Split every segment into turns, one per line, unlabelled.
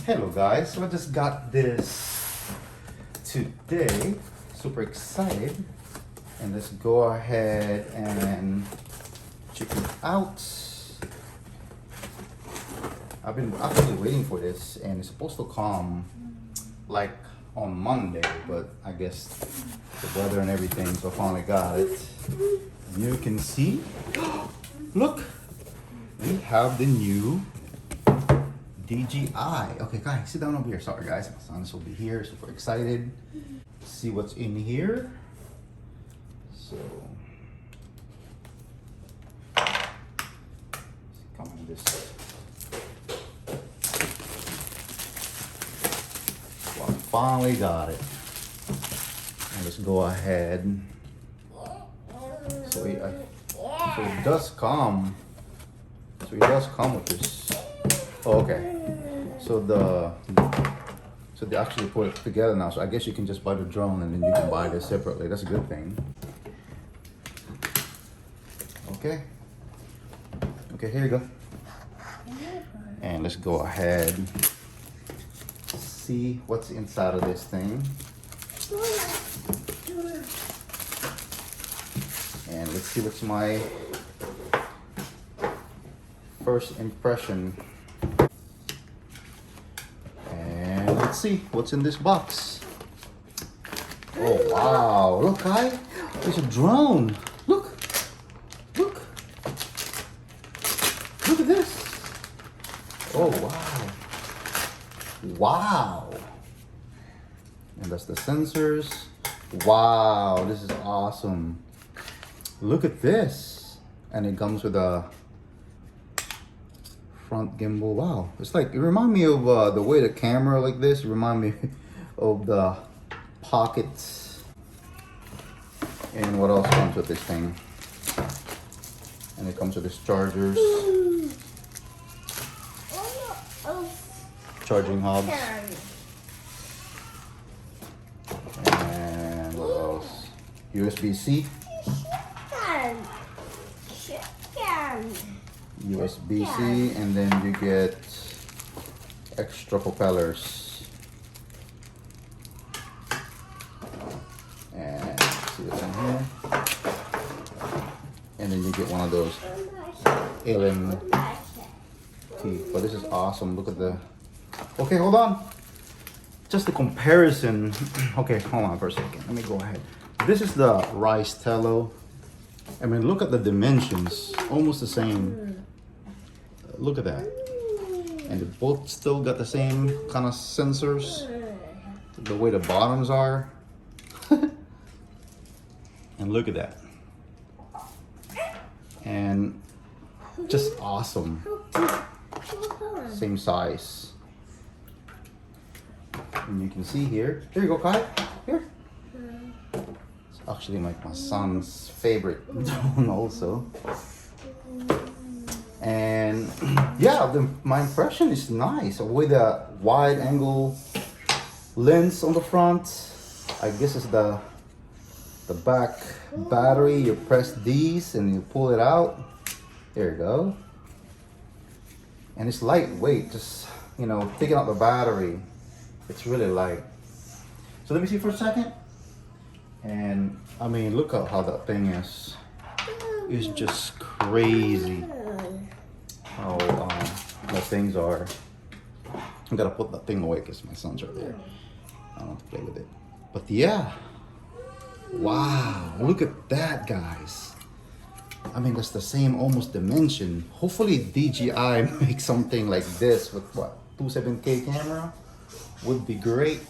Hello guys, so I just got this today, super excited, and let's go ahead and check it out. I've been actually waiting for this, and it's supposed to come like on Monday, but I guess the weather and everything, so I finally got it. You can see, look, we have the new DJI. Okay guys, sit down over here. Sorry guys, my son's over here, super excited. See what's in here. So, come on this. Well, I finally got it. And let's go ahead. So it does come. So it does come with this. Oh, okay. So they actually put it together now. So I guess you can just buy the drone and then you can buy this separately. That's a good thing. Okay. Okay, here you go. And let's go ahead. See what's inside of this thing. And let's see what's my first impression. And let's see what's in this box. Oh wow, look guys, there's a drone. Look, look, look at this. Oh wow, wow. And that's the sensors. Wow, this is awesome. Look at this. And it comes with a front gimbal. Wow, it's like, it reminds me of the way the camera like this remind me of the pockets. And what else comes with this thing? And it comes with this chargers, charging hubs, and what else? USB-C. USB-C, and then you get extra propellers. And see what's in here. And then you get one of those alien teeth. But this is awesome. Look at the. Okay, hold on. Just the comparison. Okay, hold on for a second. Let me go ahead. This is the Ryze Tello. I mean, look at the dimensions. Almost the same. Look at that. And they both still got the same kind of sensors. The way the bottoms are. And look at that. And just awesome. Same size. And you can see here. Here you go, Kai. Here. It's actually like my son's favorite drone also. And yeah, my impression is nice with a wide angle lens on the front. I guess it's the back battery. You press these and you pull it out. There you go. And it's lightweight, just, you know, taking out the battery. It's really light. So let me see for a second. And I mean, look at how that thing is. It's just crazy how the things are. I gotta put that thing away because my son's right there. I don't want to play with it. But yeah, wow, look at that, guys. I mean, that's the same almost dimension. Hopefully DJI makes something like this with what, 27K camera would be great.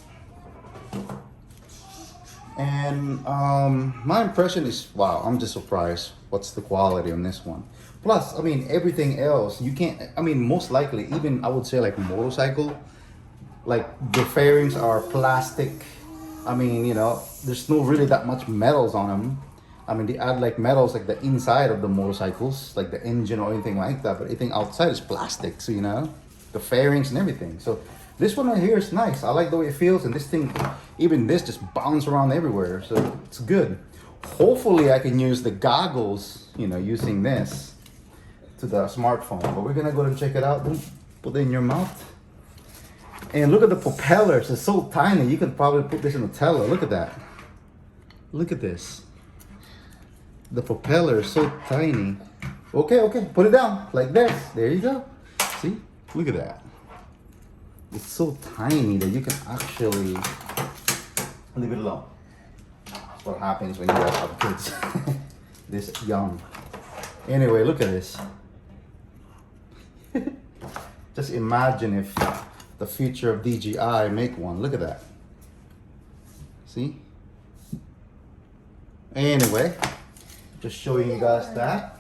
And my impression is, wow, I'm just surprised what's the quality on this one. Plus, I mean, everything else, you can't, I mean, most likely, even I would say like motorcycle, like the fairings are plastic. I mean, you know, there's no really that much metals on them. I mean, they add like metals like the inside of the motorcycles, like the engine or anything like that, but anything outside is plastic, so you know, the fairings and everything. So this one right here is nice. I like the way it feels, and this thing, even this just bounce around everywhere, so it's good. Hopefully I can use the goggles, you know, using this to the smartphone, but we're gonna go and check it out. Don't put it in your mouth. And look at the propellers, it's so tiny. You could probably put this in a Tello. Look at that. Look at this. The propeller is so tiny. Okay, put it down like this. There you go. See, look at that. It's so tiny that you can actually leave it alone. That's what happens when you have kids this young. Anyway, look at this. Just imagine if the future of DJI make one. Look at that. See? Anyway, just showing you guys that.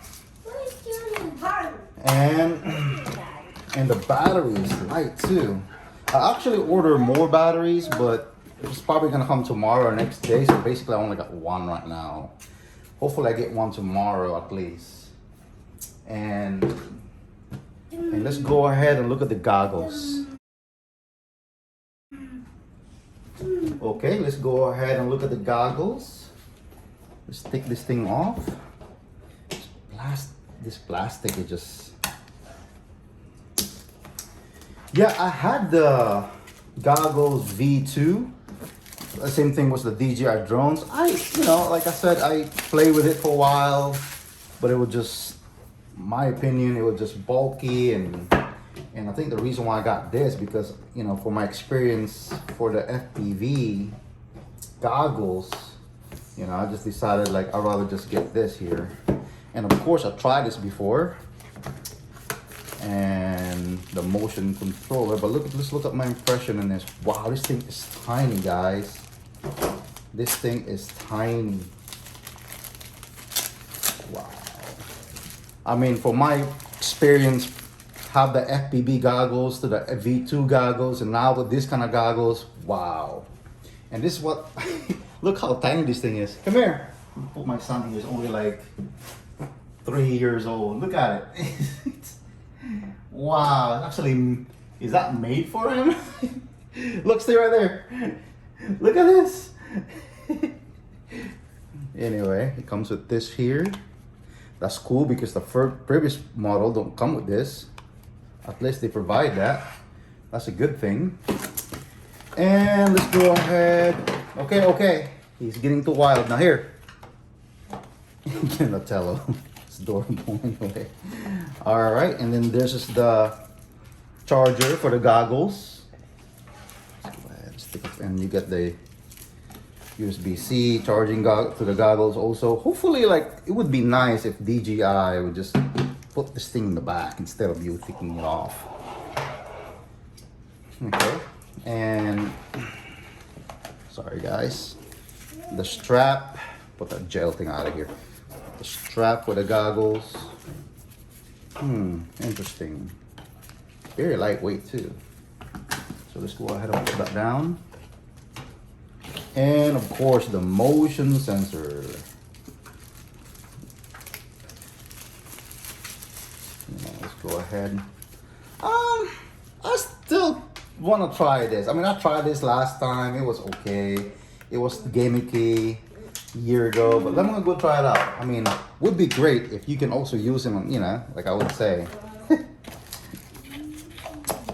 And the battery is light too. I actually ordered more batteries, but it's probably gonna come tomorrow or next day. So basically I only got one right now. Hopefully I get one tomorrow at least. And let's go ahead and look at the goggles. Okay, let's go ahead and look at the goggles. Let's take this thing off. This plastic is just... Yeah, I had the goggles V2. The same thing was the DJI drones. Like I said, I played with it for a while, but it was just, my opinion, it was just bulky, and I think the reason why I got this because, for my experience for the FPV goggles, I just decided like I'd rather just get this here. And of course I tried this before, and the motion controller, but let's look at my impression in this. Wow, this thing is tiny, guys. This thing is tiny. Wow. I mean, for my experience, have the FPV goggles to the V2 goggles, and now with this kind of goggles, wow. And this is what, look how tiny this thing is. Come here. Put my son here, he's only like 3 years old. Look at it. Wow, actually, is that made for him? Look, stay right there. Look at this. Anyway, it comes with this here. That's cool because the previous model don't come with this. At least they provide that. That's a good thing. And let's go ahead. Okay. He's getting too wild. Now here. Not Tello. It's adorable anyway. Alright, and then this is the charger for the goggles. Let's go ahead, stick it, and you get the USB-C charging to the goggles also. Hopefully, like, it would be nice if DJI would just put this thing in the back instead of you taking it off. Okay, and sorry guys, the strap, put that gel thing out of here. The strap for the goggles. Interesting. Very lightweight too. So let's go ahead and put that down. And of course the motion sensor. Let's go ahead. I still want to try this. I mean, I tried this last time. It was okay. It was gimmicky a year ago, but I'm gonna go try it out. I mean, would be great if you can also use them, like I would say.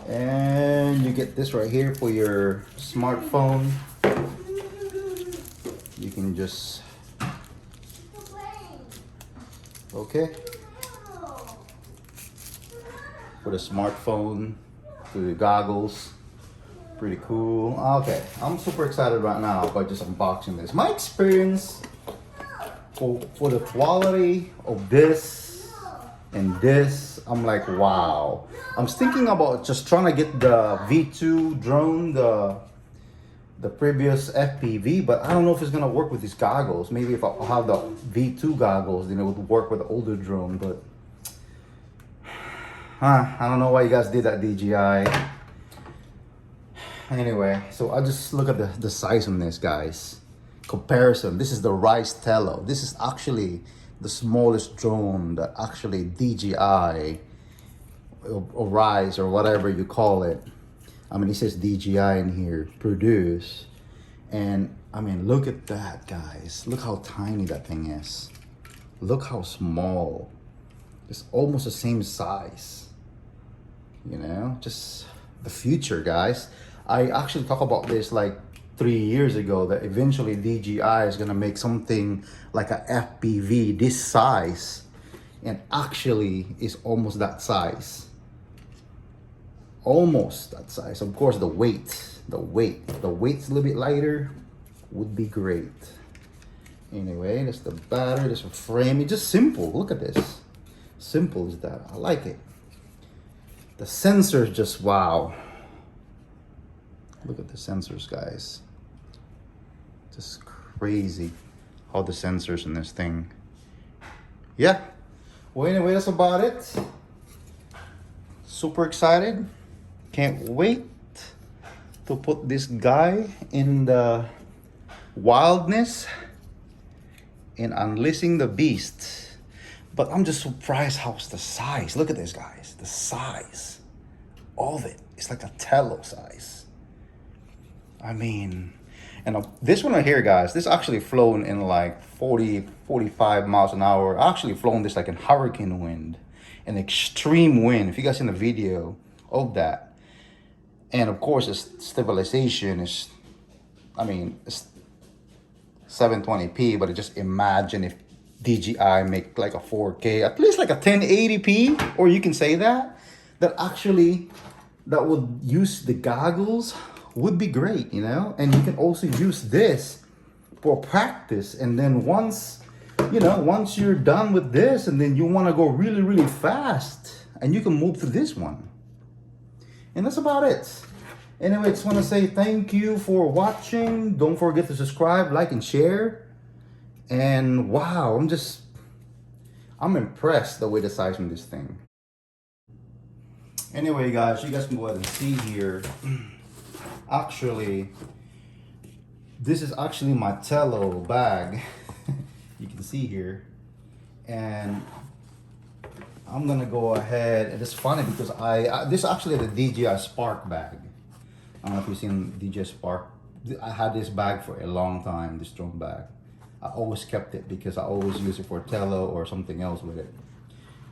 And you get this right here for your smartphone. You can just, okay, for the smartphone, to the goggles. Pretty cool. Okay, I'm super excited right now by just unboxing this. My experience for the quality of this and this, I'm like, wow. I'm thinking about just trying to get the V2 drone, the previous FPV, but I don't know if it's gonna work with these goggles. Maybe if I have the V2 goggles, then it would work with the older drone, but I don't know why you guys did that, DJI. Anyway, so I just look at the size on this, guys. Comparison, this is the Ryze Tello. This is actually the smallest drone that actually DJI or Ryze or whatever you call it. I mean, it says DJI in here, produce. And I mean, look at that, guys. Look how tiny that thing is. Look how small. It's almost the same size. Just the future, guys. I actually talked about this like 3 years ago, that eventually DJI is gonna make something like a FPV this size, and actually is almost that size. Almost that size. Of course, the weight's a little bit lighter, would be great. Anyway, that's the battery, that's the frame. It's just simple. Look at this. Simple as that. I like it. The sensors, just wow. Look at the sensors, guys. Just crazy how the sensors in this thing. Yeah. Well, anyway, that's about it. Super excited. Can't wait to put this guy in the wildness and unleashing the beast. But I'm just surprised how's the size. Look at this, guys. The size of it. It's like a Tello size. I mean, and this one right here, guys, this actually flown in like 40, 45 miles an hour. I actually flown this like in hurricane wind, an extreme wind. If you guys seen the video of that. And of course, its stabilization is, I mean, it's 720p, but just imagine if DJI make like a 4K, at least like a 1080p, or you can say that actually, that would use the goggles would be great, you know? And you can also use this for practice. And then once, you know, once you're done with this and then you want to go really, really fast, and you can move to this one. And that's about it. Anyway, I just want to say thank you for watching. Don't forget to subscribe, like, and share. And wow, I'm impressed the way the size of this thing. Anyway, guys, you guys can go ahead and see here. Actually, this is actually my Tello bag. You can see here. And I'm gonna go ahead, and it's funny because this is actually the DJI Spark bag. I don't know if you've seen DJI Spark. I had this bag for a long time, this drone bag. I always kept it because I always use it for Tello or something else with it.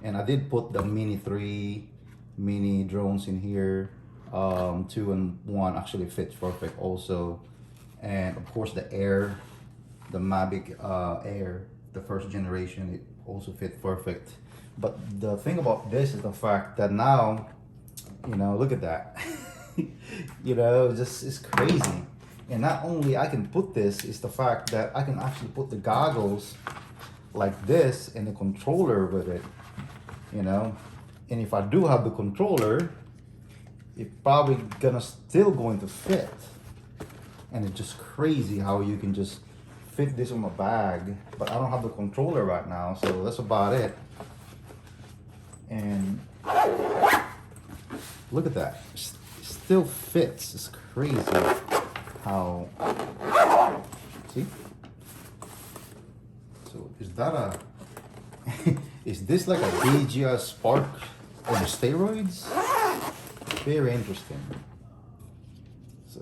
And I did put the Mini 3 mini drones in here. 2 and 1 actually fits perfect also. And of course the Air, the Mavic Air, the first generation, it also fit perfect. But the thing about this is the fact that now, you know, look at that. You know, it's crazy. And not only I can put this, is the fact that I can actually put the goggles like this and the controller with it, you know. And if I do have the controller, it's probably still going to fit. And it's just crazy how you can just fit this on my bag, but I don't have the controller right now, so that's about it. And look at that, it still fits. It's crazy how, see? So is that a, is this like a DJI Spark on steroids? Very interesting. So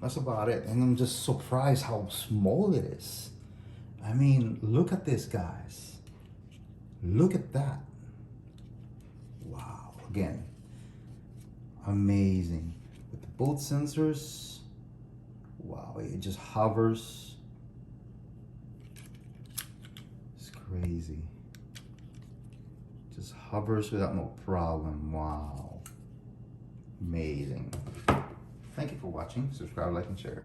that's about it. And I'm just surprised how small it is. I mean, look at this, guys. Look at that. Wow. Again, amazing. With both sensors. Wow, it just hovers. It's crazy. Just hovers without no problem. Wow. Amazing. Thank you for watching. Subscribe, like, and share.